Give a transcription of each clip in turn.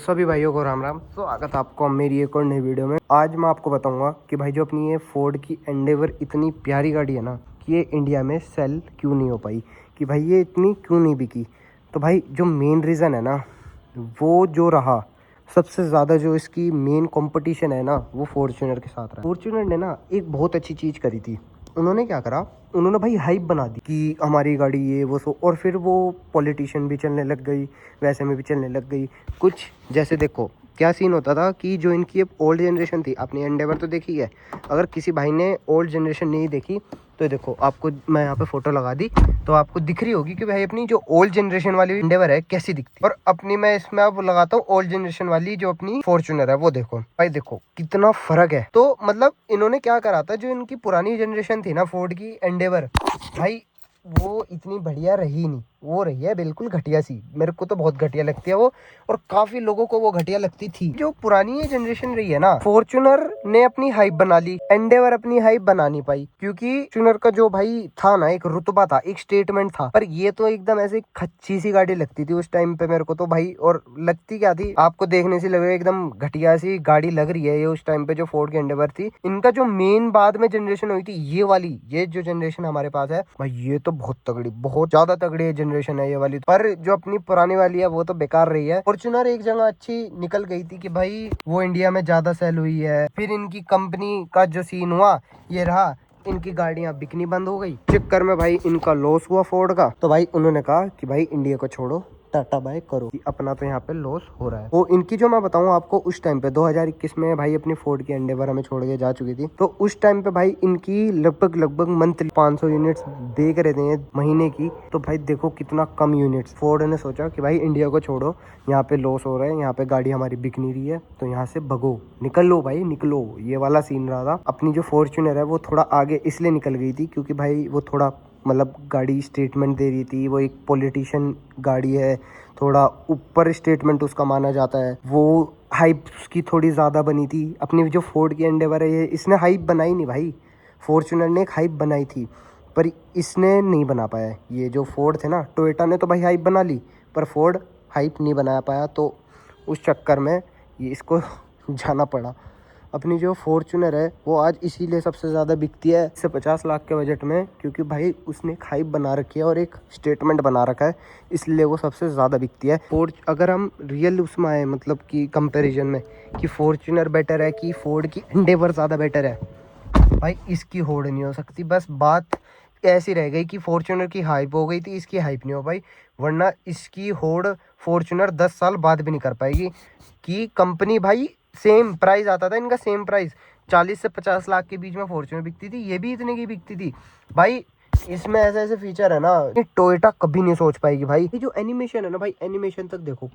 सभी भाइयों को राम राम। स्वागत आपको मेरी एक और नई वीडियो में। आज मैं आपको बताऊंगा कि भाई जो अपनी ये फोर्ड की एंडेवर इतनी प्यारी गाड़ी है ना, कि ये इंडिया में सेल क्यों नहीं हो पाई, कि भाई ये इतनी क्यों नहीं बिकी। तो भाई जो मेन रीज़न है ना, वो जो रहा सबसे ज़्यादा, जो इसकी मेन कंपटीशन है ना, वो फॉर्च्यूनर के साथ रहा। फॉर्च्यूनर ने ना एक बहुत अच्छी चीज़ करी थी। उन्होंने क्या करा, उन्होंने भाई हाइप बना दी कि हमारी गाड़ी ये वो सो, और फिर वो पॉलिटिशियन भी चलने लग गई, वैसे में भी चलने लग गई कुछ। जैसे देखो क्या सीन होता था कि जो इनकी ओल्ड जनरेशन थी, आपने एंडेवर तो देखी है। अगर किसी भाई ने ओल्ड जनरेशन नहीं देखी तो देखो, आपको मैं यहाँ पे फोटो लगा दी तो आपको दिख रही होगी कि भाई अपनी जो ओल्ड जनरेशन वाली एंडेवर है कैसी दिखती है, और अपनी मैं इसमें अब लगाता हूँ ओल्ड जनरेशन वाली जो अपनी फॉर्च्यूनर है, वो देखो भाई, देखो कितना फर्क है। तो मतलब इन्होंने क्या करा था, जो इनकी पुरानी जनरेशन थी ना फोर्ड की एंडेवर, भाई वो इतनी बढ़िया रही नहीं, वो रही है बिल्कुल घटिया सी। मेरे को तो बहुत घटिया लगती है वो, और काफी लोगों को वो घटिया लगती थी। जो पुरानी जनरेशन रही है ना, फॉर्च्यूनर ने अपनी हाइप बना ली, एंडेवर अपनी हाइप बना नहीं पाई, क्योंकि फॉर्च्यूनर का जो भाई था ना, एक रुतबा था, एक स्टेटमेंट था। पर ये तो एकदम ऐसे खच्ची सी गाड़ी लगती थी उस टाइम पे मेरे को तो भाई। और लगती क्या थी, आपको देखने से लग रहा है एकदम घटिया सी गाड़ी लग रही है ये उस टाइम पे जो फोर्ड की एंडेवर थी। इनका जो मेन बाद में जनरेशन हुई थी, ये वाली, ये जो जनरेशन हमारे पास है भाई, ये तो बहुत तगड़ी, बहुत ज्यादा तगड़ी जनरेशन है ये वाली। पर जो अपनी पुरानी वाली है वो तो बेकार रही है। फॉर्च्यूनर एक जगह अच्छी निकल गई थी कि भाई वो इंडिया में ज्यादा सेल हुई है, फिर इनकी कंपनी का जो सीन हुआ ये रहा, इनकी गाड़ियां बिकनी बंद हो गई। चक्कर में भाई इनका लॉस हुआ फोर्ड का। तो भाई उन्होंने कहा कि भाई इंडिया को छोड़ो, टाटा बाय करो, कि अपना तो यहाँ पे लॉस हो रहा है। वो इनकी जो मैं बताऊँ आपको, उस टाइम पे 2021 में भाई अपनी फोर्ड की एंडेवर हमें छोड़ के जा चुकी थी। तो उस टाइम पे भाई इनकी लगभग मंथली 500 यूनिट्स देख रहे थे महीने की। तो भाई देखो कितना कम यूनिट्स। फोर्ड ने सोचा कि भाई इंडिया को छोड़ो, यहाँ पे लॉस हो रहा है, यहाँ पे गाड़ी हमारी बिक नहीं रही है, तो यहाँ से भगो, निकल लो भाई निकलो। ये वाला सीन रहा था। अपनी जो फॉर्च्यूनर है वो थोड़ा आगे इसलिए निकल गई थी क्योंकि भाई वो थोड़ा मतलब गाड़ी स्टेटमेंट दे रही थी। वो एक पॉलिटिशियन गाड़ी है, थोड़ा ऊपर स्टेटमेंट उसका माना जाता है। वो हाइप उसकी थोड़ी ज़्यादा बनी थी। अपनी जो फोर्ड की एंडेवर है, ये इसने हाइप बनाई नहीं भाई, फॉर्च्यूनर ने एक हाइप बनाई थी, पर इसने नहीं बना पाया। ये जो फोर्ड थे ना, टोयोटा ने तो भाई हाइप बना ली, पर फोर्ड हाइप नहीं बना पाया। तो उस चक्कर में ये इसको जाना पड़ा। अपनी जो फॉर्च्यूनर है वो आज इसीलिए सबसे ज़्यादा बिकती है से 50 लाख के बजट में, क्योंकि भाई उसने एक हाइप बना रखी है और एक स्टेटमेंट बना रखा है, इसलिए वो सबसे ज़्यादा बिकती है। फोर्ड अगर हम रियल उसमें आए, मतलब कि कंपैरिजन में, कि फॉर्च्यूनर बेटर है कि फोर्ड की एंडेवर ज़्यादा बेटर है, भाई इसकी होड़ नहीं हो सकती। बस बात ऐसी रह गई कि फॉर्च्यूनर की हाइप हो गई थी, इसकी हाइप नहीं हो पाई, वरना इसकी होड़ फॉर्च्यूनर 10 साल बाद भी नहीं कर पाएगी। कि कंपनी भाई सेम प्राइस आता था इनका, सेम प्राइस 40 से 50 लाख के बीच में फॉर्च्यूनर बिकती थी, ये भी इतने की बिकती थी भाई। इसमें ऐसे ऐसे फीचर है ना, टोयोटा कभी नहीं सोच पाएगी भाई। ये जो एनिमेशन है ना भाई, एनिमेशन तक देखो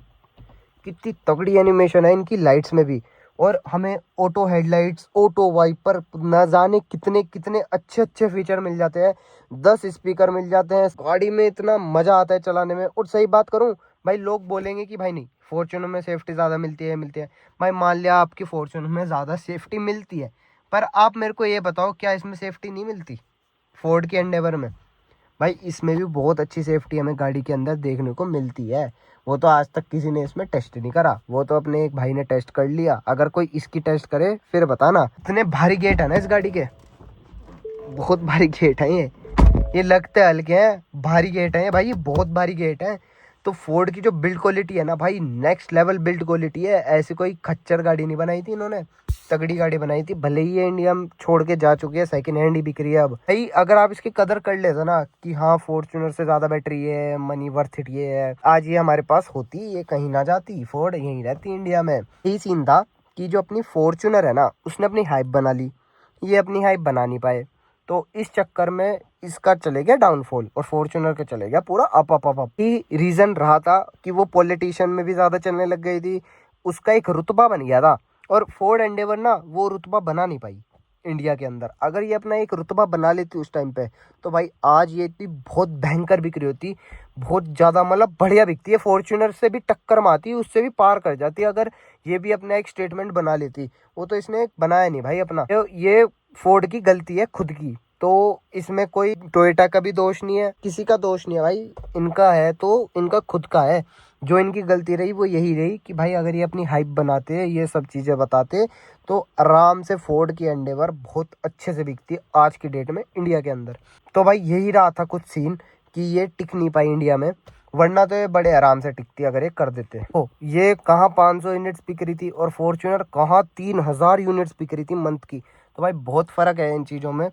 कितनी तगड़ी एनिमेशन है इनकी लाइट्स में भी। और हमें ऑटो हेडलाइट्स, ऑटो वाइपर, ना जाने कितने कितने अच्छे अच्छे फीचर मिल जाते हैं। 10 स्पीकर मिल जाते हैं गाड़ी में, इतना मजा आता है चलाने में। और सही बात करूं भाई, लोग बोलेंगे कि भाई नहीं, फॉर्च्यूनर में सेफ्टी ज़्यादा मिलती है। भाई मान लिया आपकी फॉर्च्यूनर में ज़्यादा सेफ्टी मिलती है, पर आप मेरे को ये बताओ, क्या इसमें सेफ्टी नहीं मिलती फोर्ड की एंडेवर में? भाई इसमें भी बहुत अच्छी सेफ्टी हमें गाड़ी के अंदर देखने को मिलती है। वो तो आज तक किसी ने इसमें टेस्ट नहीं करा, वो तो अपने एक भाई ने टेस्ट कर लिया। अगर कोई इसकी टेस्ट करे फिर बताना। इतने भारी गेट है ना इस गाड़ी के, बहुत भारी गेट है ये लगते हल्के हैं, भारी गेट है भाई, ये बहुत भारी गेट है। तो फोर्ड की जो बिल्ड क्वालिटी है ना भाई, नेक्स्ट लेवल बिल्ड क्वालिटी है। ऐसी कोई खच्चर गाड़ी नहीं बनाई थी इन्होंने, तगड़ी गाड़ी बनाई थी। भले ही ये इंडिया में छोड़ के जा चुकी है, सेकंड हैंड ही बिक रही है अब भाई। अगर आप इसकी कदर कर लेते ना कि हाँ फॉर्च्यूनर से ज्यादा बैटरी है, मनी वर्थ इट ये है, आज ये हमारे पास होती, ये कहीं ना जाती, फोर्ड यहीं रहती इंडिया में। यही सीन था कि जो अपनी फॉर्च्यूनर है ना, उसने अपनी हाइप बना ली, ये अपनी हाइप बना नहीं पाए। तो इस चक्कर में इसका चले गया डाउनफॉल, और फॉर्च्यूनर का चले गया पूरा अप अप अप अप। ही रीजन रहा था कि वो पॉलिटिशियन में भी ज्यादा चलने लग गई थी, उसका एक रुतबा बन गया था। और फोर्ड एंडेवर ना वो रुतबा बना नहीं पाई इंडिया के अंदर। अगर ये अपना एक रुतबा बना लेती उस टाइम पे, तो भाई आज ये इतनी बहुत भयंकर बिक्री होती, बहुत ज्यादा, मतलब बढ़िया बिकती है। फॉर्च्यूनर से भी टक्कर मारती, उससे भी पार कर जाती अगर ये भी अपना एक स्टेटमेंट बना लेती। वो तो इसने बनाया नहीं भाई अपना, ये फोर्ड की गलती है खुद की। तो इसमें कोई टोयोटा का भी दोष नहीं है, किसी का दोष नहीं है भाई, इनका है तो इनका खुद का है। जो इनकी गलती रही वो यही रही कि भाई अगर ये अपनी हाइप बनाते, ये सब चीज़ें बताते, तो आराम से फोर्ड की एंडेवर बहुत अच्छे से बिकती आज की डेट में इंडिया के अंदर। तो भाई यही रहा था कुछ सीन कि ये टिक नहीं पाई इंडिया में, वरना तो ये बड़े आराम से टिकती अगर ये कर देते हो। ये कहाँ 500 यूनिट्स बिक रही थी और फॉर्च्यूनर कहाँ 3000 यूनिट्स बिक रही थी मंथ की। तो भाई बहुत फ़र्क है इन चीज़ों में।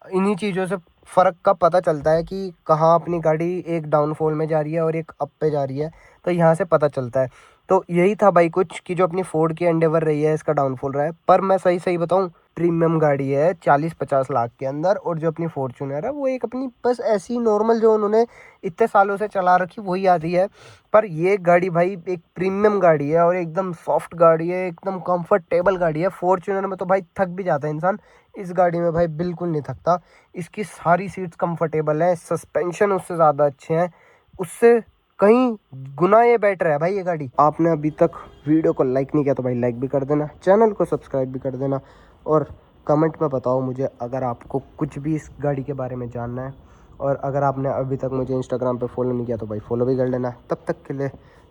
इन्हीं चीज़ों से फ़र्क का पता चलता है कि कहाँ अपनी गाड़ी एक डाउनफॉल में जा रही है और एक अप पे जा रही है, तो यहाँ से पता चलता है। तो यही था भाई कुछ कि जो अपनी फोर्ड की एंडेवर रही है इसका डाउनफॉल रहा है। पर मैं सही सही बताऊँ, प्रीमियम गाड़ी है 40-50 लाख के अंदर, और जो अपनी फॉर्च्यूनर है वो एक अपनी बस ऐसी नॉर्मल जो उन्होंने इतने सालों से चला रखी वही आ रही है। पर ये गाड़ी भाई एक प्रीमियम गाड़ी है और एकदम सॉफ्ट गाड़ी है, एकदम कंफर्टेबल गाड़ी है। फॉर्च्यूनर में तो भाई थक भी जाता है इंसान, इस गाड़ी में भाई बिल्कुल नहीं थकता। इसकी सारी सीट्स कंफर्टेबल है, सस्पेंशन उससे ज़्यादा अच्छे हैं, उससे कहीं गुना ये बेटर है भाई ये गाड़ी। आपने अभी तक वीडियो को लाइक नहीं किया तो भाई लाइक भी कर देना, चैनल को सब्सक्राइब भी कर देना, और कमेंट में बताओ मुझे अगर आपको कुछ भी इस गाड़ी के बारे में जानना है। और अगर आपने अभी तक मुझे इंस्टाग्राम पे फॉलो नहीं किया तो भाई फॉलो भी कर लेना। तब तक के लिए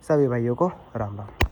सभी भाइयों को राम राम।